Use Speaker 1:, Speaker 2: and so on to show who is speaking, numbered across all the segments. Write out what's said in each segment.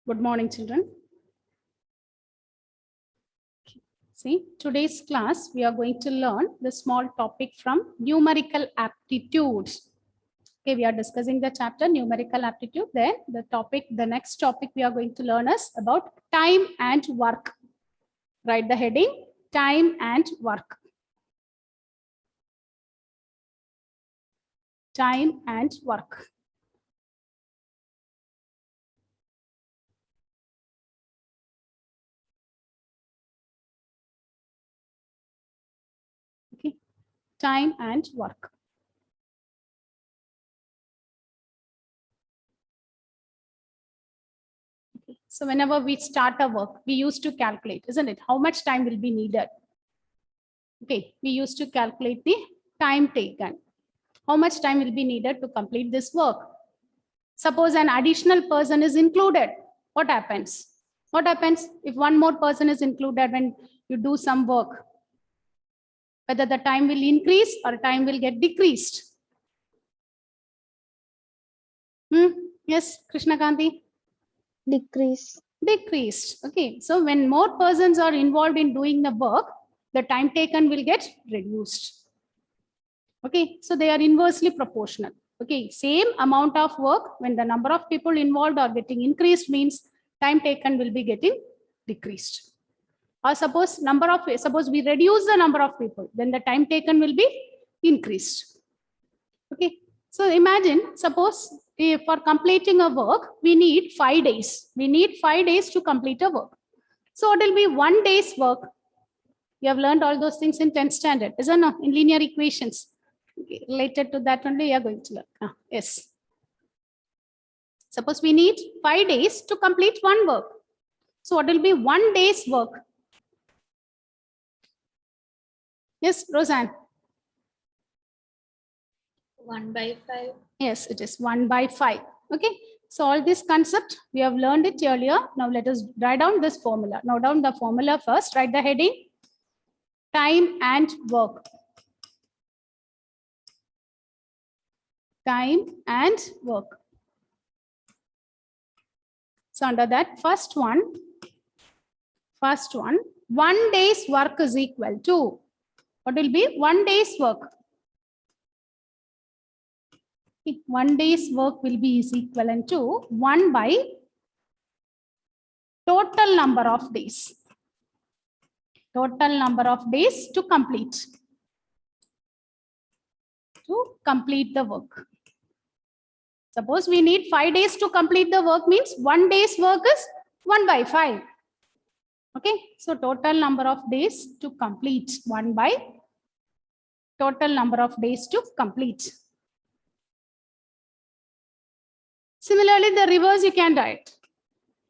Speaker 1: Good morning, children. See, today's class, we are going to learn the small topic from numerical aptitudes. Okay, we are discussing the chapter numerical aptitude. Then the next topic we are going to learn is about time and work. Write the heading, time and work. Time and work. Okay, time and work. Okay. So whenever we start a work, we used to calculate, isn't it? How much time will be needed? Okay, we used to calculate the time taken. How much time will be needed to complete this work? Suppose an additional person is included. What happens? What happens if one more person is included when you do some work? Whether the time will increase or time will get decreased? Yes, Krishna Kanti?
Speaker 2: Decrease.
Speaker 1: Decreased. Okay, so when more persons are involved in doing the work, the time taken will get reduced. Okay, so they are inversely proportional. Okay, same amount of work, when the number of people involved are getting increased, means time taken will be getting decreased. Or suppose we reduce the number of people, then the time taken will be increased. Okay, so imagine, suppose for completing a work, we need 5 days. We need 5 days to complete a work. So it will be 1 day's work. You have learned all those things in 10th standard, isn't it? In linear equations. Okay, related to that only you are going to learn. Yes. Suppose we need 5 days to complete one work. So what will be 1 day's work? Yes, Roseanne.
Speaker 2: 1/5.
Speaker 1: Yes, it is 1/5. Okay. So all this concept, we have learned it earlier. Now let us write down this formula. Now down the formula first, write the heading, time and work. Time and work. So under that first one, 1 day's work is equal to, what will be 1 day's work? 1 day's work will be is equivalent to 1 by total number of days. Total number of days to complete. To complete the work. Suppose we need 5 days to complete the work, means 1 day's work is 1/5. Okay, so total number of days to complete, 1 by total number of days to complete. Similarly, the reverse you can write.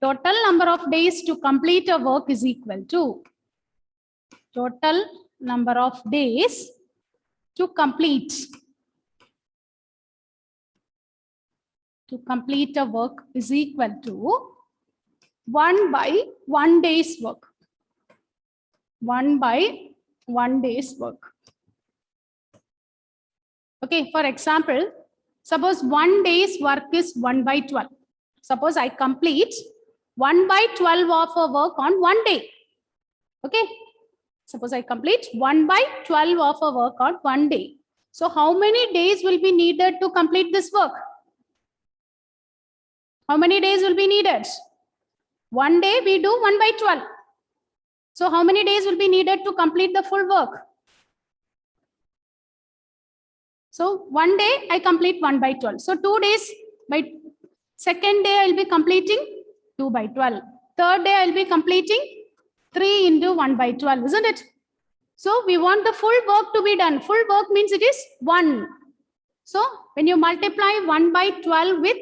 Speaker 1: Total number of days to complete a work is equal to total number of days to complete. To complete a work is equal to 1 by 1 day's work. 1 by 1 day's work. Okay, for example, suppose 1 day's work is 1/12. Suppose I complete 1/12 of a work on 1 day. Okay, suppose I complete 1/12 of a work on 1 day. So how many days will be needed to complete this work? How many days will be needed? 1 day we do 1/12. So how many days will be needed to complete the full work? So 1 day I complete 1/12. So 2 days, by second day I'll be completing 2/12. Third day I'll be completing 3 into 1/12, isn't it? So we want the full work to be done. Full work means it is 1. So when you multiply 1/12 with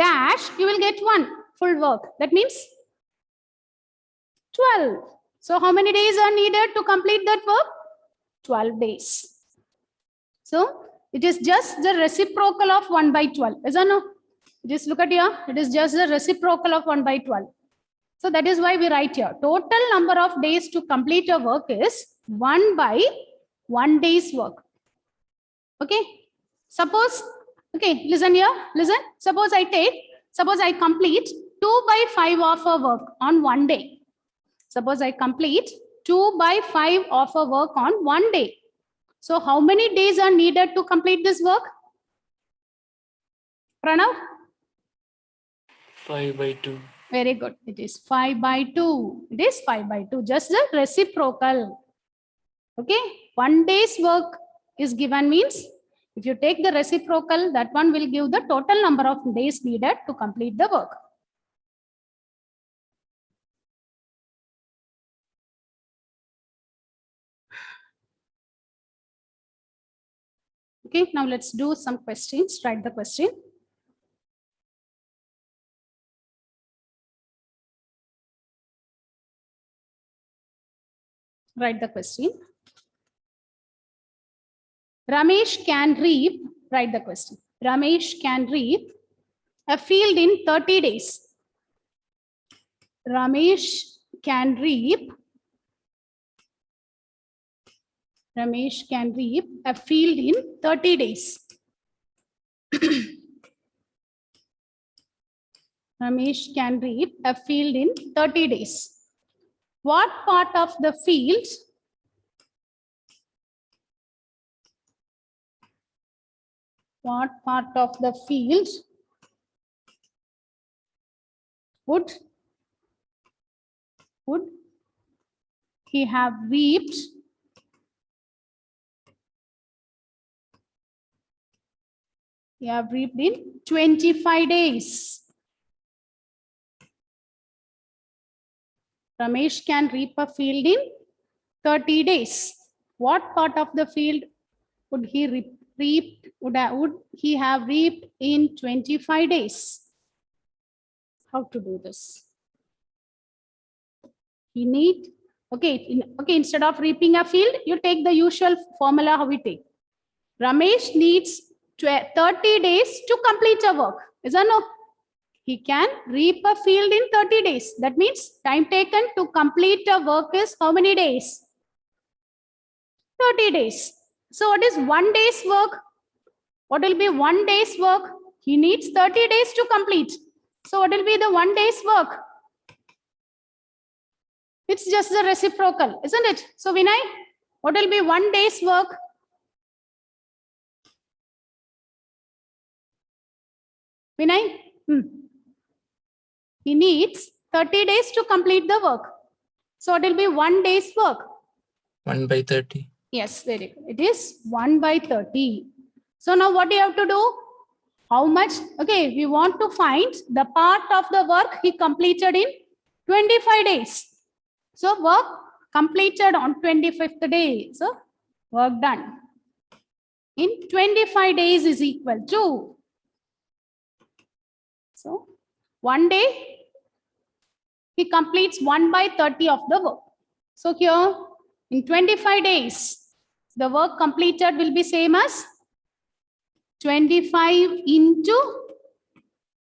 Speaker 1: dash, you will get 1 full work. That means 12. So how many days are needed to complete that work? 12 days. So it is just the reciprocal of 1/12. Isn't it? Just look at here. It is just the reciprocal of 1/12. So that is why we write here. Total number of days to complete a work is 1 by 1 day's work. Okay. Suppose, okay, listen here. Listen. Suppose I complete 2 by 5 of a work on one day. Suppose I complete 2 by 5 of a work on one day. So how many days are needed to complete this work? Pranav?
Speaker 3: 5 by 2.
Speaker 1: Very good. It is 5 by 2. It is 5 by 2. Just the reciprocal. Okay. 1 day's work is given means if you take the reciprocal, that one will give the total number of days needed to complete the work. Okay, now let's do some questions. Write the question. Write the question. Ramesh can reap, write the question. Ramesh can reap a field in 30 days. Ramesh can reap. Ramesh can reap a field in 30 days. Ramesh can reap a field in 30 days. What part of the field would he have reaped in 25 days? Ramesh can reap a field in 30 days. What part of the field would he would he have reaped in 25 days? How to do this? He need, okay, instead of reaping a field, you take the usual formula how we take. Ramesh needs 30 days to complete a work. Is that no? He can reap a field in 30 days. That means time taken to complete a work is how many days? 30 days. So what is 1 day's work? What will be 1 day's work? He needs 30 days to complete. So what will be the 1 day's work? It's just the reciprocal, isn't it? So Vinay, what will be 1 day's work? Vinay? He needs 30 days to complete the work. So it will be 1 day's work.
Speaker 3: 1 by 30.
Speaker 1: Yes, very good. It is 1 by 30. So now what do you have to do? How much? Okay, we want to find the part of the work he completed in 25 days. So work completed on 25th day. So work done in 25 days is equal to. So 1 day, he completes 1 by 30 of the work. So here in 25 days, the work completed will be same as 25 into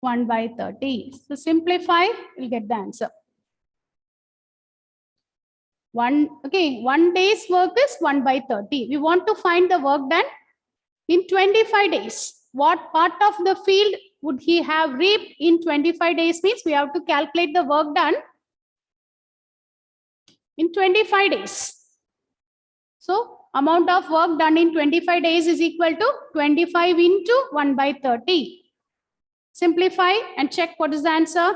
Speaker 1: 1 by 30. So simplify, we'll get the answer. 1 day's work is 1 by 30. We want to find the work done in 25 days. What part of the field would he have reaped in 25 days means we have to calculate the work done in 25 days. So amount of work done in 25 days is equal to 25 into 1 by 30. Simplify and check what is the answer.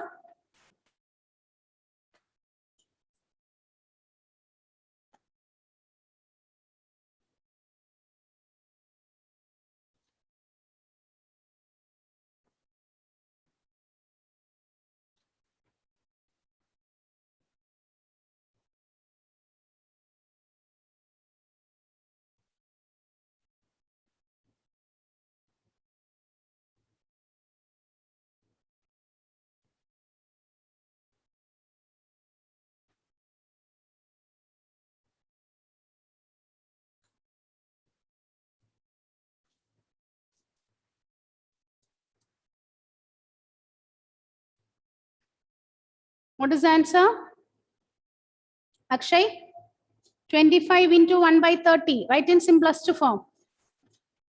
Speaker 1: What is the answer? Akshay? 25 into 1 by 30. Write in simplest form.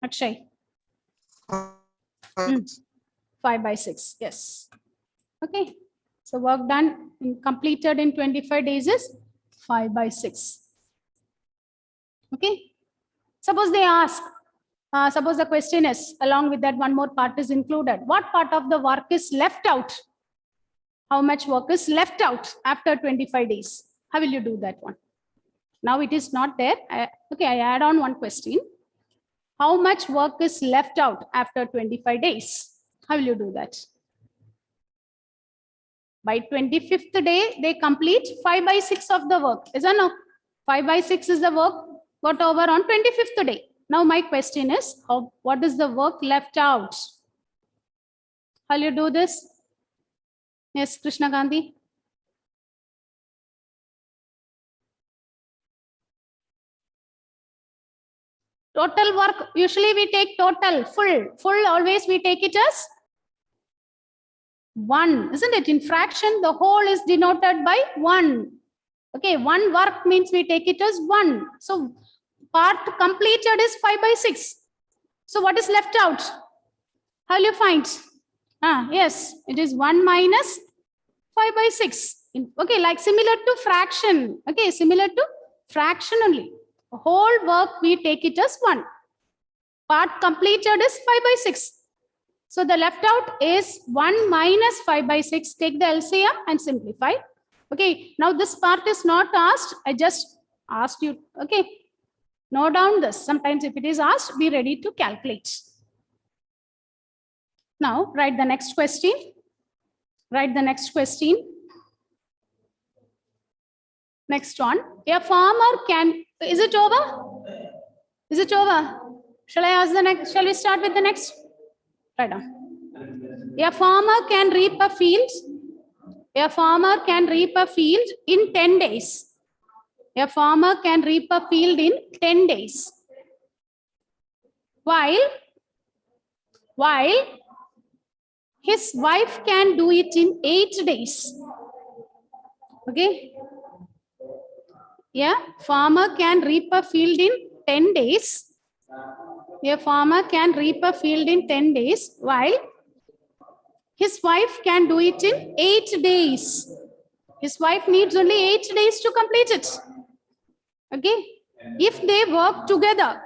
Speaker 1: Akshay? 5 by 6. Yes. Okay. So work done completed in 25 days is 5/6. Okay. Suppose they ask, suppose the question is, along with that one more part is included. What part of the work is left out? How much work is left out after 25 days? How will you do that one? Now it is not there. Okay, I add on one question. How much work is left out after 25 days? How will you do that? By 25th day, they complete 5/6 of the work. Is that no? 5/6 is the work got over on 25th day. Now my question is, what is the work left out? How will you do this? Yes, Krishna Gandhi. Total work, usually we take total, full always we take it as 1, isn't it? In fraction, the whole is denoted by 1. Okay, one work means we take it as 1. So part completed is 5/6. So what is left out? How will you find? Yes, it is 1 minus 5/6. Okay, like similar to fraction. Okay, similar to fraction only. The whole work we take it as 1. Part completed is 5/6. So the left out is 1 minus 5/6. Take the LCM and simplify. Okay, now this part is not asked. I just asked you. Okay, note down this. Sometimes if it is asked, be ready to calculate. Now write the next question. Write the next question. Next one. A farmer can. Is it over? Is it over? Shall I ask the next? Shall we start with the next? Right on. A farmer can reap a field. A farmer can reap a field in 10 days. A farmer can reap a field in 10 days. While his wife can do it in 8 days. Okay. Yeah, farmer can reap a field in 10 days. A farmer can reap a field in 10 days, while his wife can do it in 8 days. His wife needs only 8 days to complete it. Okay. If they work together,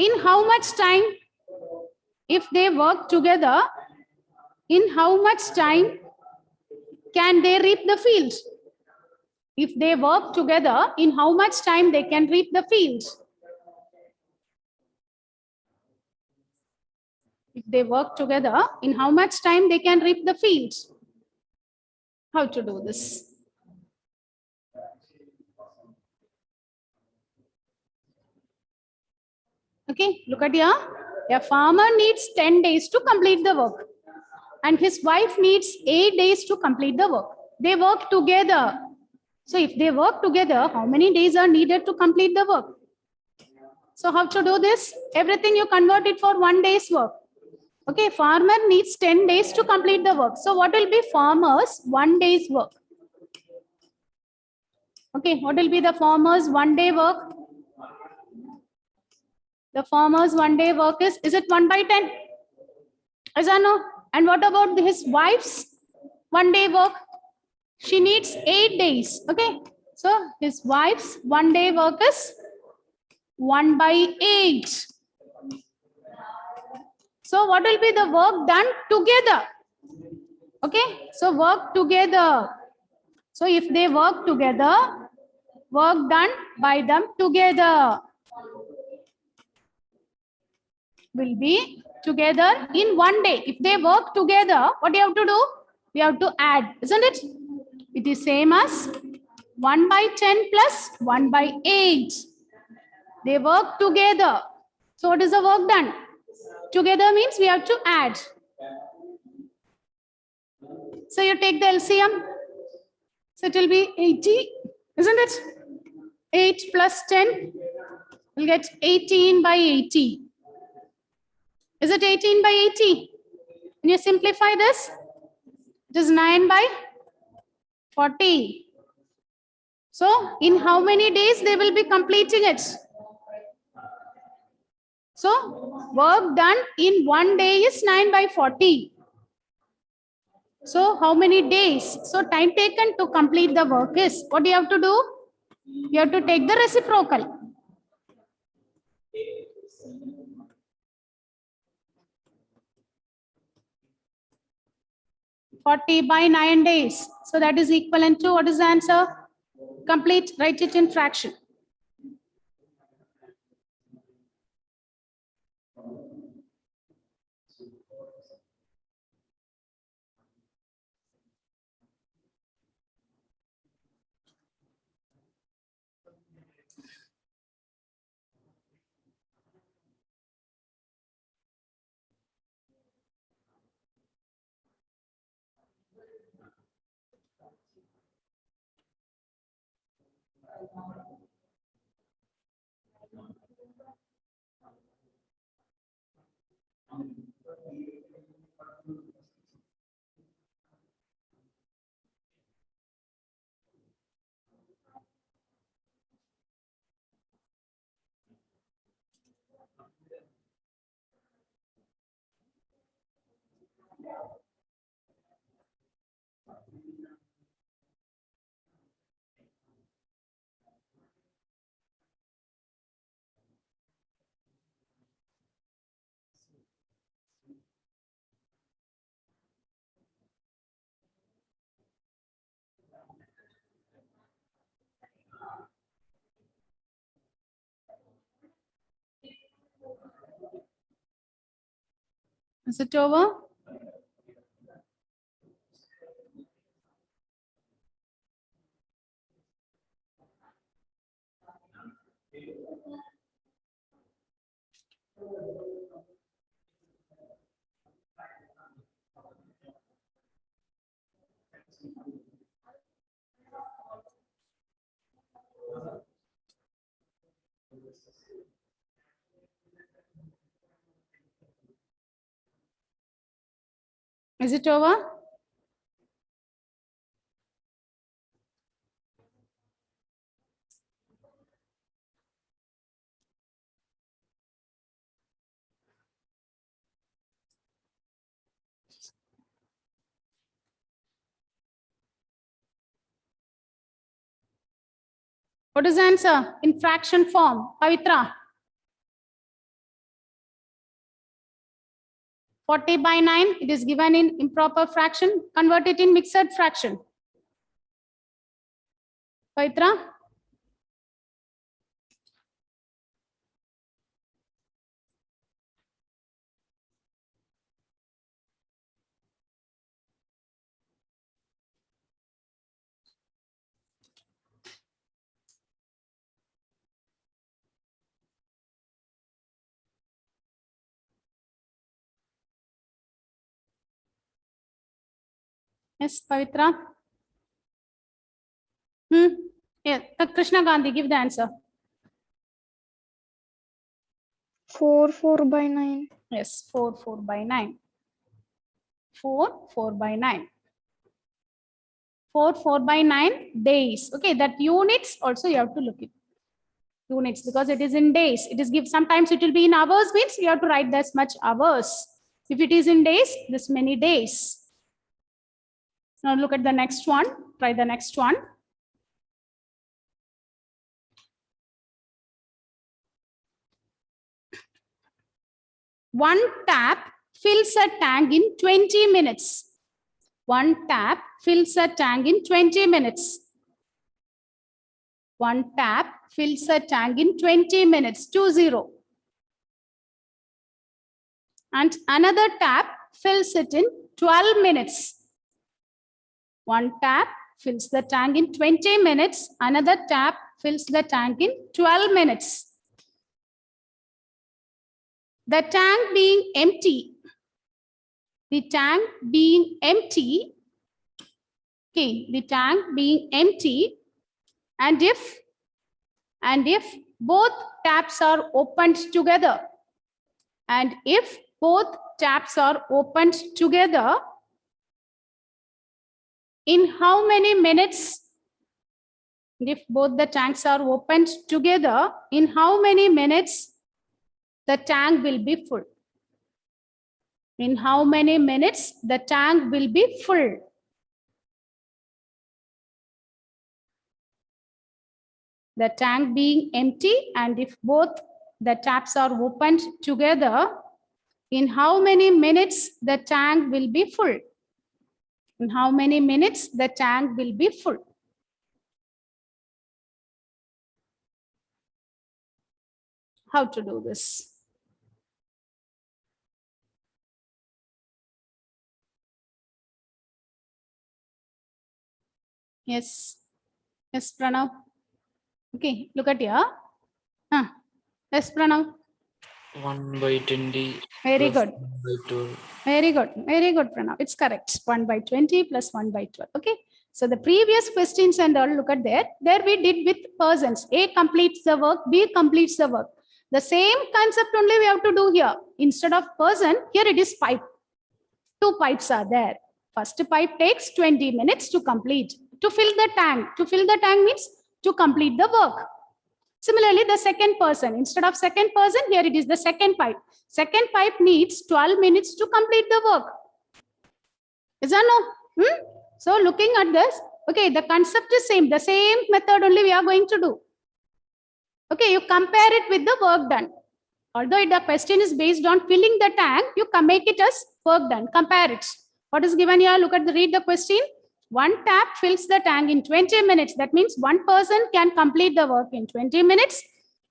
Speaker 1: in how much time? If they work together, in how much time can they reap the field? If they work together, in how much time they can reap the field? If they work together, in how much time they can reap the field? How to do this? Okay, look at here. A farmer needs 10 days to complete the work, and his wife needs 8 days to complete the work. They work together. So if they work together, how many days are needed to complete the work? So how to do this? Everything you convert it for 1 day's work. Okay, farmer needs 10 days to complete the work. So what will be farmer's 1 day's work? Okay, what will be the farmer's 1 day work? The farmer's 1 day work is it 1/10? Is that no? And what about his wife's 1 day work? She needs 8 days. Okay, so his wife's 1 day work is 1/8. So what will be the work done together? Okay, so work together. So if they work together, work done by them together will be together in 1 day. If they work together, what do you have to do? We have to add, isn't it? It is same as 1/10 plus 1/8. They work together. So what is the work done? Together means we have to add. So you take the LCM. So it will be 80, isn't it? 8 plus 10 will get 18/80. Is it 18/80? Can you simplify this? It is 9/40. So in how many days they will be completing it? So work done in 1 day is 9 by 40. So how many days? So time taken to complete the work is, what do you have to do? You have to take the reciprocal. Forty by 9 days. So that is equivalent to, what is the answer? Complete, write it in fraction. Is it over? Is it over? What is the answer? In fraction form. Pavitra. 40 by 9. It is given in improper fraction. Convert it in mixed fraction. Pavitra. Yes, Pavitra. Yeah, Krishna Gandhi, give the answer.
Speaker 2: 4 by 9.
Speaker 1: Yes, 4 by 9. 4 by 9. 4 by 9 days. Okay, that units also you have to look at. Units, because it is in days. It is give, sometimes it will be in hours, means you have to write this much hours. If it is in days, this many days. Now look at the next one. Try the next one. One tap fills a tank in 20 minutes. One tap fills a tank in 20 minutes. One tap fills a tank in 20 minutes, 20. And another tap fills it in 12 minutes. One tap fills the tank in 20 minutes. Another tap fills the tank in 12 minutes. The tank being empty. The tank being empty. Okay, the tank being empty. And if both taps are opened together, and if both taps are opened together, in how many minutes? If both the tanks are opened together, in how many minutes the tank will be full? In how many minutes the tank will be full? The tank being empty, and if both the taps are opened together, in how many minutes the tank will be full? In how many minutes the tank will be full? How to do this? Yes. Yes, Pranav. Okay, look at here. Yes, Pranav.
Speaker 3: 1/20.
Speaker 1: Very
Speaker 3: plus
Speaker 1: good.
Speaker 3: 1/12.
Speaker 1: Very good. Very good, Pranav. It's correct. 1/20 plus 1/12. Okay. So the previous questions and all, look at there. There we did with persons. A completes the work, B completes the work. The same concept only we have to do here. Instead of person, here it is pipe. 2 pipes are there. First pipe takes 20 minutes to complete. To fill the tank. To fill the tank means to complete the work. Similarly, the second person, instead of second person, here it is the second pipe. Second pipe needs 12 minutes to complete the work. Is that no? So looking at this, okay, the concept is same. The same method only we are going to do. Okay, you compare it with the work done. Although the question is based on filling the tank, you can make it as work done. Compare it. What is given here? Look at the read the question. One tap fills the tank in 20 minutes. That means one person can complete the work in 20 minutes.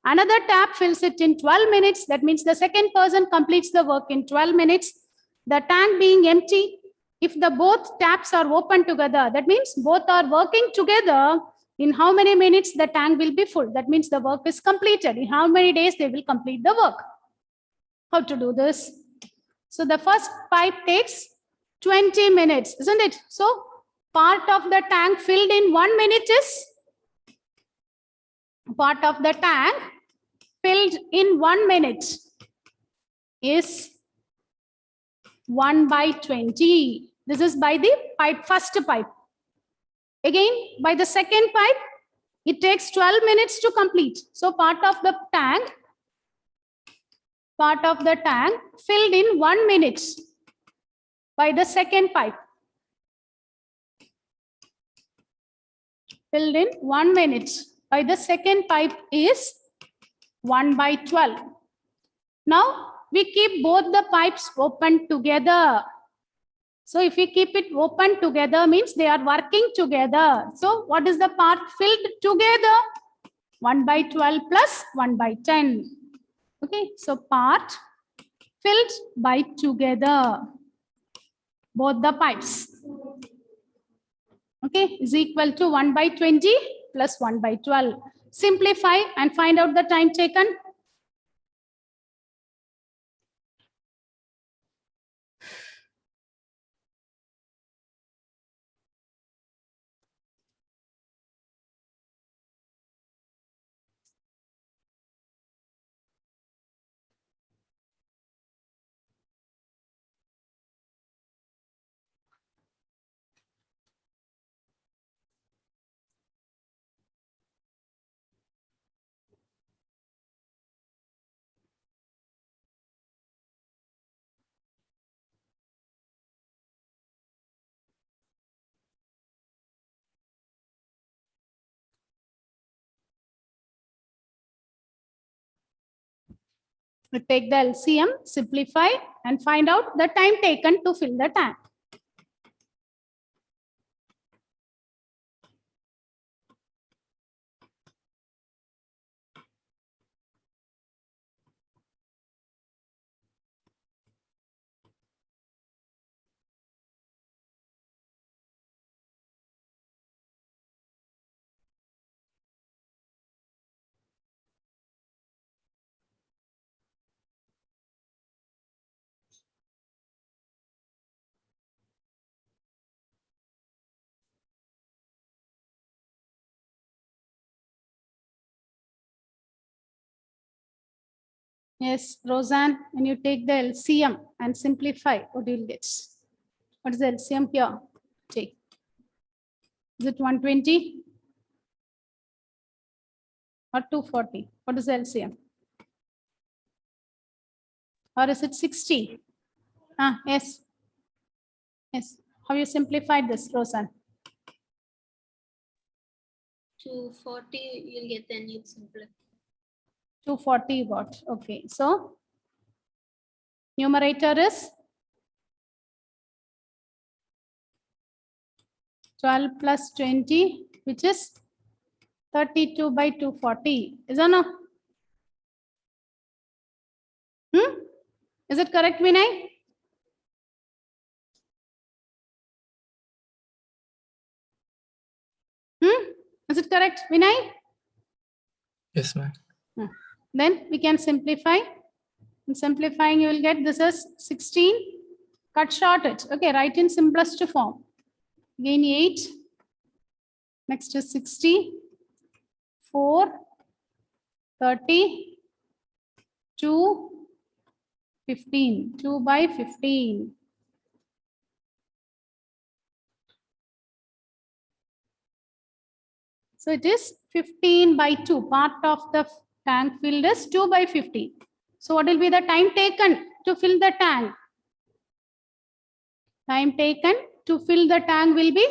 Speaker 1: Another tap fills it in 12 minutes. That means the second person completes the work in 12 minutes. The tank being empty, if the both taps are open together, that means both are working together, in how many minutes the tank will be full? That means the work is completed. In how many days they will complete the work? How to do this? So the first pipe takes 20 minutes, isn't it? So part of the tank filled in 1 minute is, part of the tank filled in 1 minute is 1/20. This is by the pipe, first pipe. Again, by the second pipe, it takes 12 minutes to complete. So part of the tank filled in 1 minute by the second pipe. Filled in 1 minute by the second pipe is 1/12. Now we keep both the pipes open together. So if we keep it open together means they are working together. So what is the part filled together? 1/12 plus 1/10. Okay, so part filled by together, both the pipes. Okay, is equal to 1/20 plus 1/12. Simplify and find out the time taken. We take the LCM, simplify and find out the time taken to fill the tank. Yes, Roseanne, when you take the LCM and simplify, what you'll get? What is the LCM here? Take. Is it 120 or 240? What is the LCM? Or is it 60? Yes. Yes. How you simplified this, Rosan?
Speaker 4: 240 you'll get, then you simplify.
Speaker 1: 240 you got. Okay. So numerator is 12 plus 20, which is 32 by 240. Is that no? Is it correct, Vinay? Is it correct, Vinay?
Speaker 3: Yes, ma'am.
Speaker 1: Then we can simplify. In simplifying, you will get this is 16. Cut short it. Okay, write in simplest form. Again 8. Next is 60. 4. 30. 2. 15. 2 by 15. So it is 15 by 2. Part of the tank filled is 2 by 15. So what will be the time taken to fill the tank? Time taken to fill the tank will be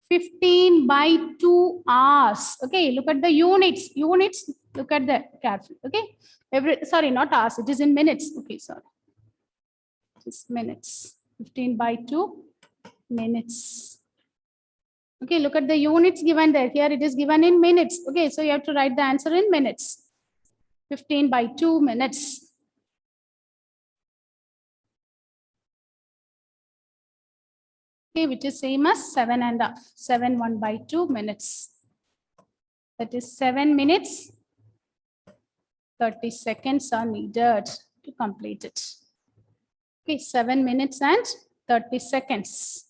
Speaker 1: 15 by 2 hours. Okay, look at the units. Units, look at the careful. Okay, sorry, not hours. It is in minutes. Okay, sorry. Just minutes. 15 by 2 minutes. Okay, look at the units given there. Here it is given in minutes. Okay, so you have to write the answer in minutes. 15 by 2 minutes. Okay, which is same as 7.5. 7 1 by 2 minutes. That is 7 minutes. 30 seconds are needed to complete it. Okay, 7 minutes and 30 seconds.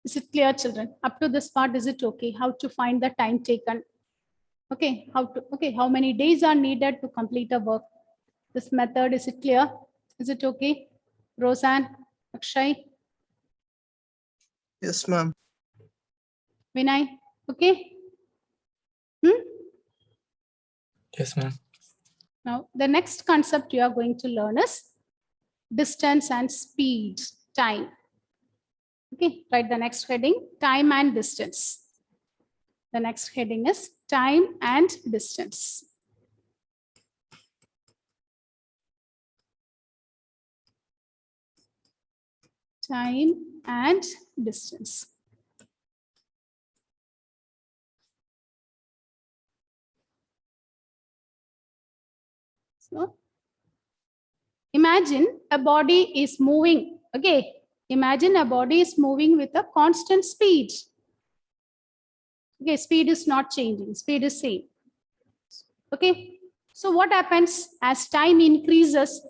Speaker 1: Is it clear, children? Up to this part, is it okay? How to find the time taken? Okay, how many days are needed to complete a work? This method, is it clear? Is it okay? Roseanne, Akshay,
Speaker 5: Yes, ma'am.
Speaker 1: Vinay, okay?
Speaker 3: Yes, ma'am.
Speaker 1: Now, the next concept you are going to learn is distance and speed, time. Okay, write the next heading, time and distance. The next heading is time and distance. Time and distance. So, imagine a body is moving. Okay, imagine a body is moving with a constant speed. Okay, speed is not changing, speed is same. Okay, so what happens as time increases?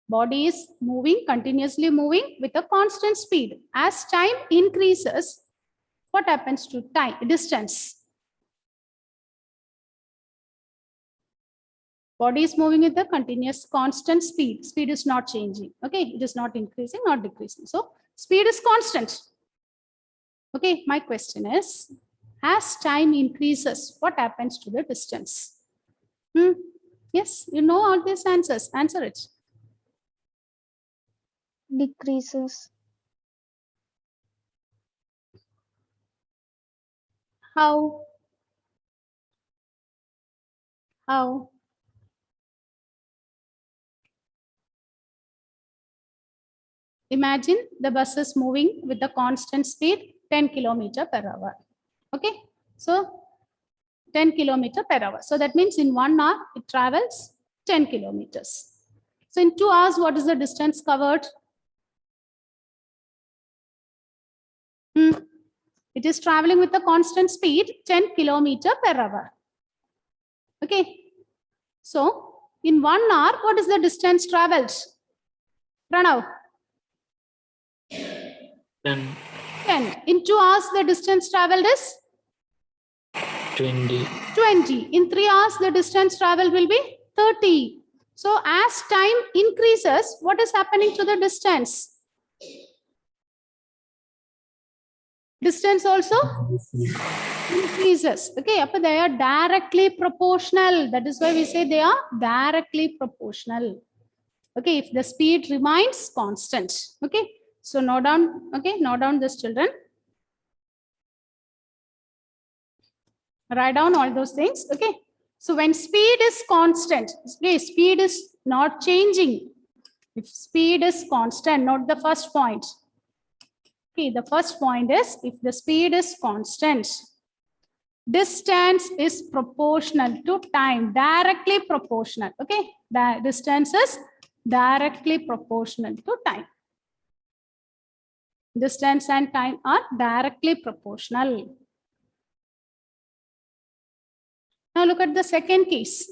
Speaker 1: Body is moving, continuously moving with a constant speed. As time increases, what happens to time, distance? Body is moving with a continuous constant speed. Speed is not changing. Okay, it is not increasing, not decreasing. So speed is constant. Okay, my question is, as time increases, what happens to the distance? Yes, you know all these answers. Answer it.
Speaker 2: Decreases.
Speaker 1: How? How? Imagine the bus is moving with a constant speed 10 km/h. Okay, so 10 km/h. So that means in 1 hour it travels 10 kilometers. So in 2 hours, what is the distance covered? It is traveling with a constant speed 10 km/h. Okay, so in 1 hour, what is the distance traveled? Pranav.
Speaker 3: 10,
Speaker 1: 10. In 2 hours, the distance traveled is
Speaker 3: 20,
Speaker 1: 20. In 3 hours, the distance traveled will be 30. So as time increases, what is happening to the distance? Distance also increases. Okay, but they are directly proportional. That is why we say they are directly proportional. Okay, if the speed remains constant. Okay, so note down. Okay, note down this, children. Write down all those things. Okay, so when speed is constant, okay, speed is not changing. If speed is constant, note the first point. Okay, the first point is if the speed is constant, distance is proportional to time, directly proportional. Okay, the distance is directly proportional to time. Distance and time are directly proportional. Now look at the second case.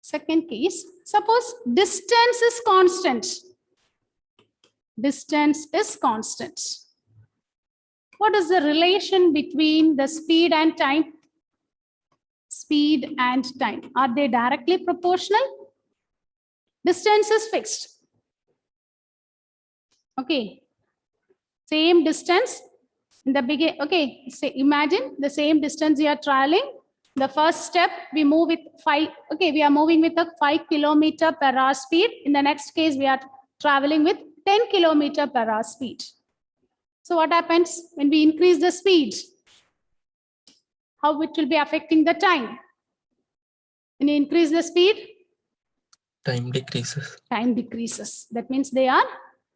Speaker 1: Second case, suppose distance is constant. Distance is constant. What is the relation between the speed and time? Speed and time. Are they directly proportional? Distance is fixed. Okay. Same distance in the beginning. Okay. Say, imagine the same distance you are traveling. The first step we move with 5. Okay. We are moving with a 5 km/h speed. In the next case, we are traveling with 10 km/h speed. So what happens when we increase the speed? How it will be affecting the time? When you increase the speed,
Speaker 3: Time decreases.
Speaker 1: time decreases. That means they are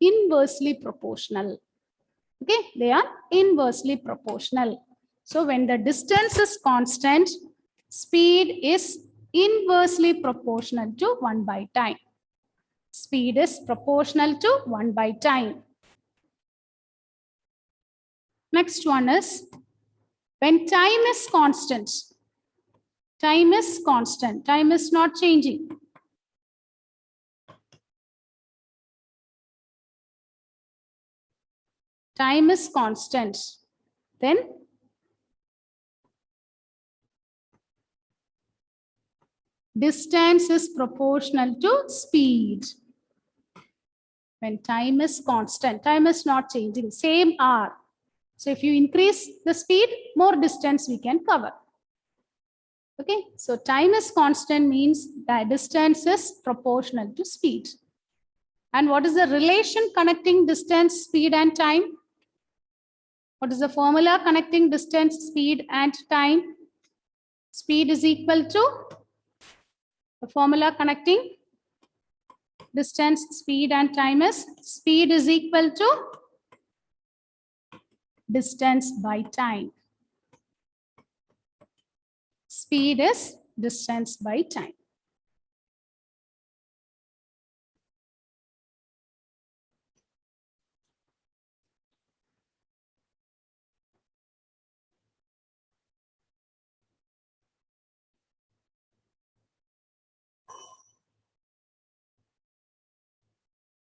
Speaker 1: inversely proportional. Okay, they are inversely proportional. So when the distance is constant, speed is inversely proportional to 1 by time. Speed is proportional to 1 by time. Next one is when time is constant. Time is constant. Time is not changing. Time is constant. Then distance is proportional to speed. When time is constant, time is not changing, same R. So if you increase the speed, more distance we can cover. Okay, so time is constant means that distance is proportional to speed. And what is the relation connecting distance, speed, and time? What is the formula connecting distance, speed, and time? Speed is equal to the formula connecting distance, speed, and time is speed is equal to distance by time. Speed is distance by time.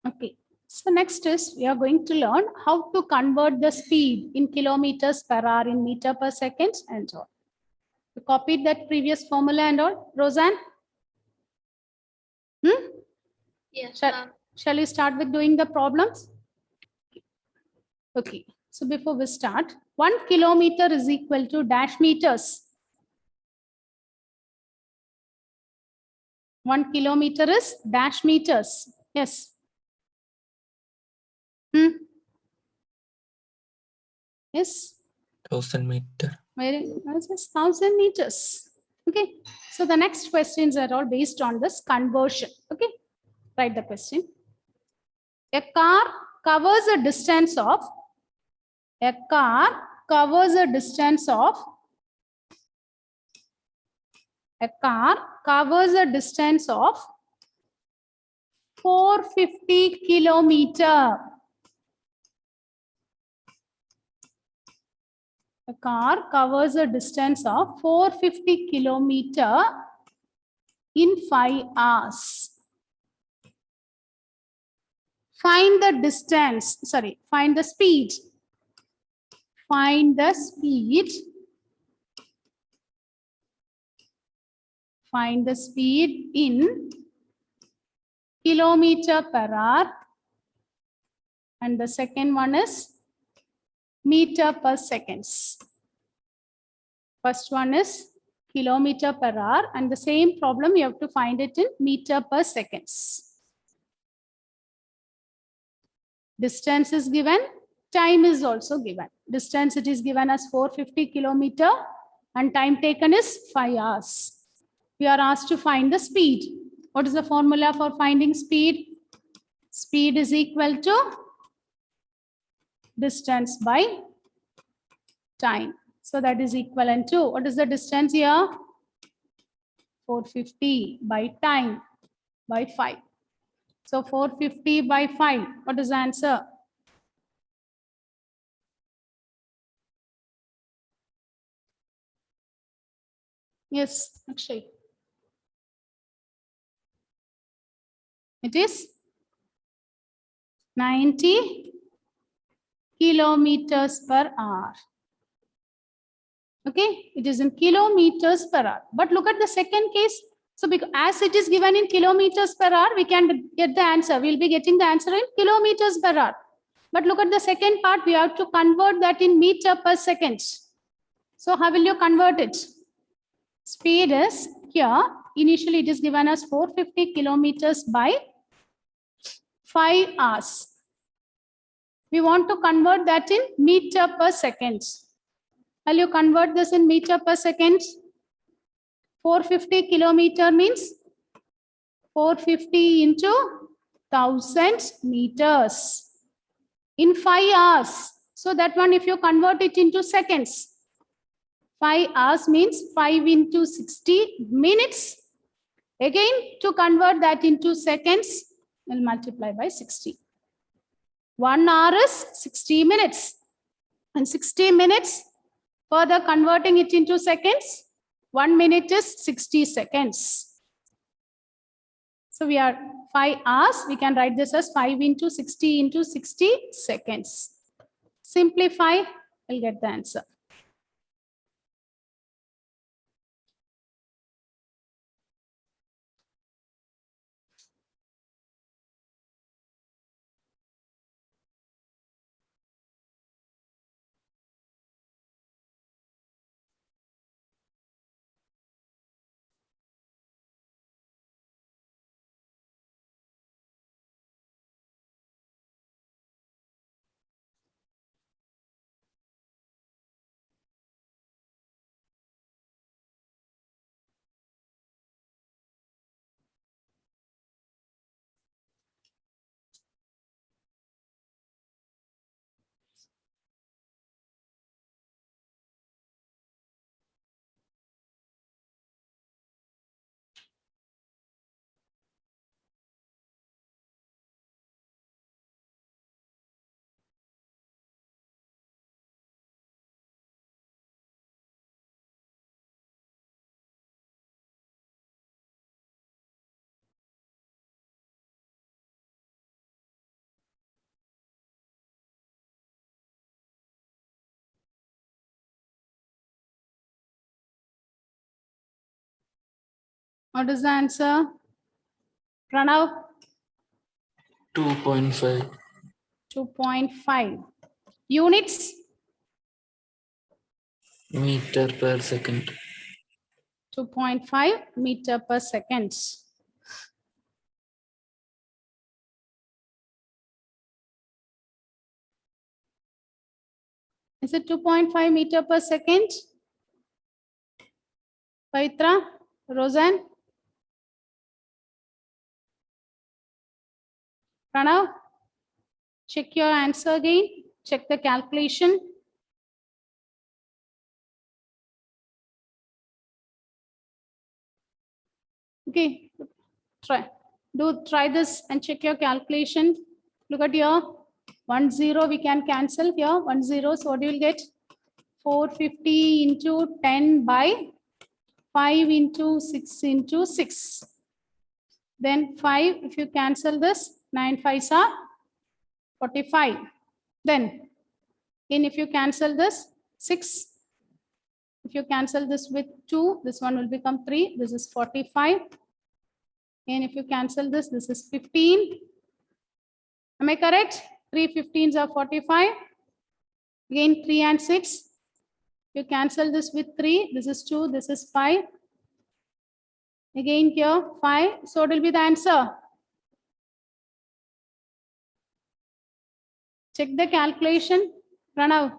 Speaker 1: Okay, so next is we are going to learn how to convert the speed in kilometers per hour in meter per second and all. You copied that previous formula and all, Roseanne?
Speaker 4: Yes.
Speaker 1: Shall we start with doing the problems? Okay, so before we start, 1 kilometer is equal to dash meters. 1 kilometer is dash meters. Yes. Yes.
Speaker 3: 1000 meter.
Speaker 1: Where is this? 1000 meters. Okay. So the next questions are all based on this conversion. Okay. Write the question. A car covers a distance of 450 kilometer. A car covers a distance of 450 kilometer in 5 hours. Find the distance, find the speed. Find the speed. Find the speed in kilometer per hour. And the second one is meter per seconds. First one is kilometer per hour, and the same problem you have to find it in meter per seconds. Distance is given, time is also given. Distance it is given as 450 kilometer and time taken is 5 hours. We are asked to find the speed. What is the formula for finding speed? Speed is equal to distance by time. So that is equivalent to, what is the distance here? 450 by time by 5. So 450 by 5, what is the answer? Yes, Akshay. It is 90 kilometers per hour. Okay, it is in kilometers per hour. But look at the second case. So because as it is given in kilometers per hour, we can get the answer. We'll be getting the answer in kilometers per hour. But look at the second part. We have to convert that in meter per second. So how will you convert it? Speed is here. Initially, it is given as 450 kilometers by 5 hours. We want to convert that in meter per second. Will you convert this in meter per second? 450 kilometer means 450 into 1000 meters in 5 hours. So that one, if you convert it into seconds, 5 hours means 5 into 60 minutes. Again, to convert that into seconds, we'll multiply by 60. 1 hour is 60 minutes. And 60 minutes, further converting it into seconds, 1 minute is 60 seconds. So we are 5 hours. We can write this as 5 into 60 seconds. Simplify, we'll get the answer. What is the answer? Pranav?
Speaker 3: 2.5.
Speaker 1: 2.5. Units?
Speaker 3: Meter per second.
Speaker 1: 2.5 meter per second. Is it 2.5 meter per second? Paitra? Roseanne? Pranav? Check your answer again. Check the calculation. Okay, try this and check your calculation. Look at here, 1 0 we can cancel here, 1 0. So what you will get? 450 into 10 by 5 into 6 into 6. Then 5, if you cancel this, 9 5s are 45. Then if you cancel this, 6. If you cancel this with 2, this one will become 3. This is 45. And if you cancel this, this is 15. Am I correct? 3 15s are 45. Again, 3 and 6. You cancel this with 3. This is 2. This is 5. Again here 5. So what will be the answer? Check the calculation. Pranav.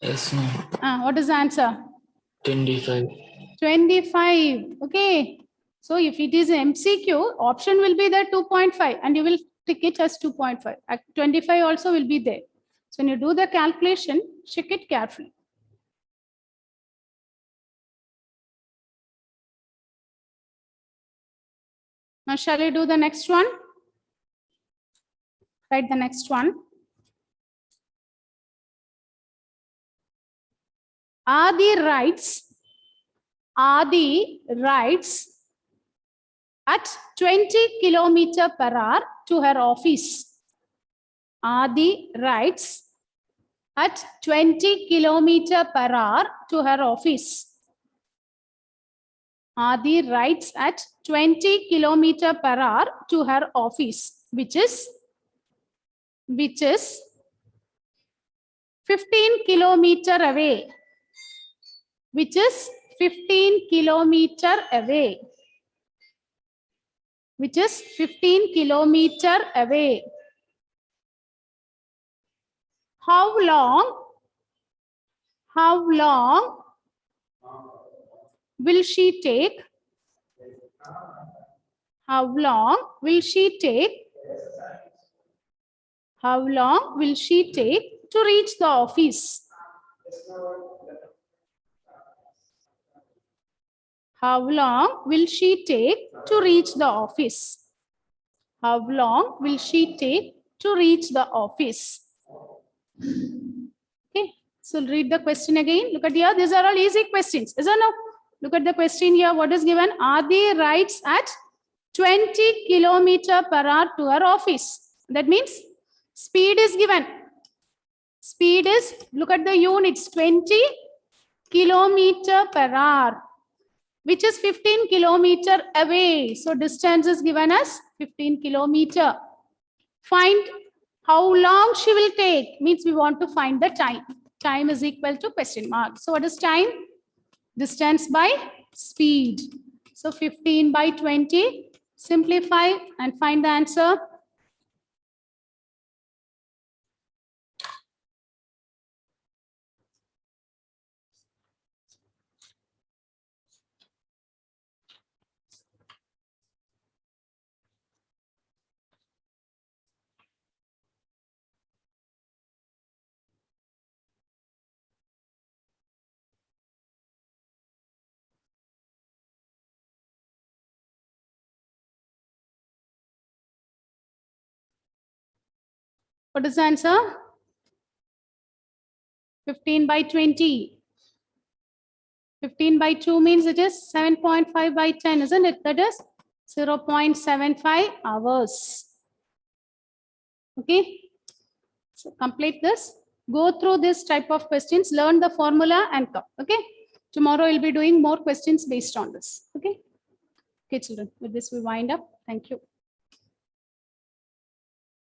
Speaker 3: Yes, ma'am.
Speaker 1: What is the answer?
Speaker 3: 25.
Speaker 1: 25. Okay. So if it is MCQ, option will be there 2.5 and you will tick it as 2.5. 25 also will be there. So when you do the calculation, check it carefully. Now shall I do the next one? Write the next one. Adi writes at 20 kilometers per hour to her office. Adi writes at 20 kilometers per hour to her office. Adi writes at 20 kilometers per hour to her office, which is 15 kilometers away. Which is 15 kilometers away. Which is 15 kilometers away. How long will she take? How long will she take? How long will she take to reach the office? How long will she take to reach the office? How long will she take to reach the office? Okay, so read the question again. Look at here. These are all easy questions, isn't it? Look at the question here. What is given? Adi writes at 20 kilometers per hour to her office. That means speed is given. Speed is, look at the units, 20 kilometers per hour, which is 15 kilometers away. So distance is given as 15 kilometers. Find how long she will take, means we want to find the time. Time is equal to question mark. So what is time? Distance by speed. So 15 by 20. Simplify and find the answer. What is the answer? 15 by 20. 15 by 2 means it is 7.5 by 10, isn't it? That is 0.75 hours. Okay. So complete this. Go through this type of questions, learn the formula and come. Okay. Tomorrow we'll be doing more questions based on this. Okay. Okay, children. With this we wind up. Thank you.